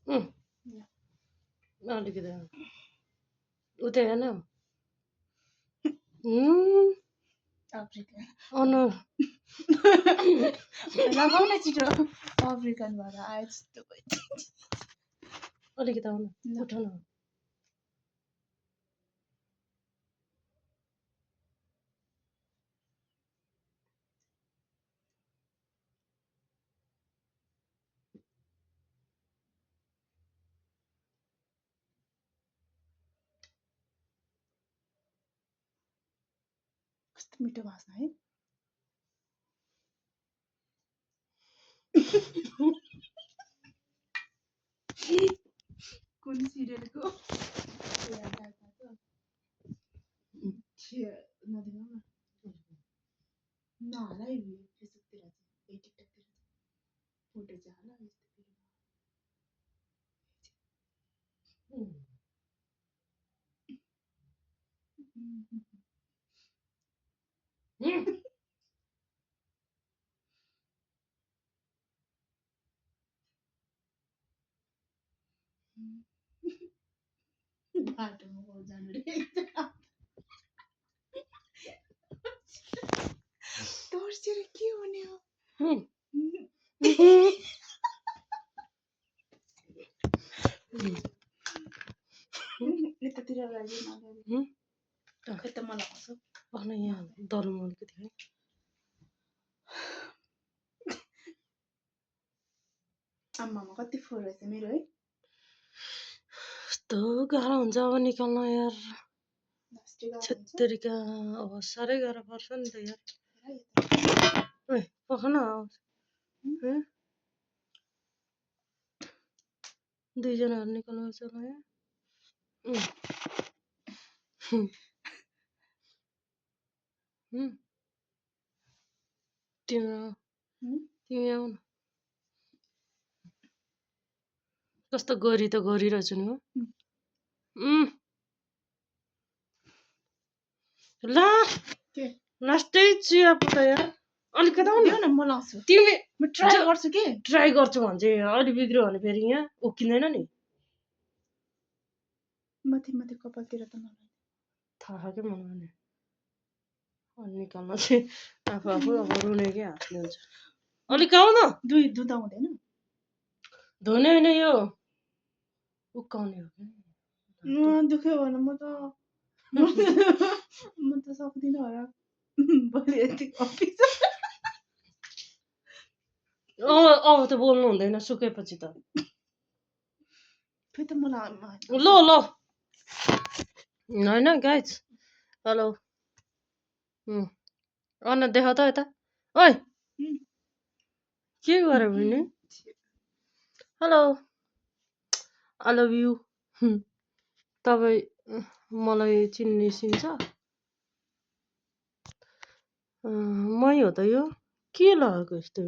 उम्, अलिकति उतै हेर्न अफ्रिकन अनुहार लगाउन छिटो अफ्रिकनबाट आयो जस्तो अलिकति आउनु उठाउन कस्तो मिठो भाषा है कुन सिरियलको नहाला फेसबुकतिर चाहिँ टिकटकतिर फोटो चाहिँ हाला बाटोमा गाउँ जानु रे तर्सेर के हुने हो यतातिर लागि खै त मलाई आउँछ भन यहाँ दरुम अलिकति है आम्मामा कति फोहोर रहेछ मेरो है कस्तो गाह्रो हुन्छ अब निकाल्न यार छेत्तरीका अब साह्रै गाह्रो पर्छ नि त यार ओइ पखन दुईजनाहरू निकाल्नु पर्छ होला यहाँ तिमी आऊ न कस्तो गरी त गरिरहेछु नि हो ला लास्टै चिया पुता यार अलिकति आऊ न म लाउँछु तिमी म ट्राई गर्छु के ट्राई गर्छु भने चाहिँ अलि बिग्रियो भने फेरि यहाँ उकिँदैन नि माथि माथि कपालतिर त नलाइ थाहा के मलाई अनि निकाल्न चाहिँ आफू आफू अब रुनेकै हातले हुन्छ अलिक आऊ न धुँदा हुँदैन धुने होइन यो उक्काउने हो दुख्यो भने म त सक्दिनँ होला भोलि यति अफिस अब त बोल्नु हुँदैन सुकेपछि त फेरि त मलाई ल ल होइन गाइज हेलो अन देखाउ त यता ओइ के गर्यो भने हेलो आई लभ यु तपाईँ मलाई चिन्छ मै हो त यो के लगाएको यस्तो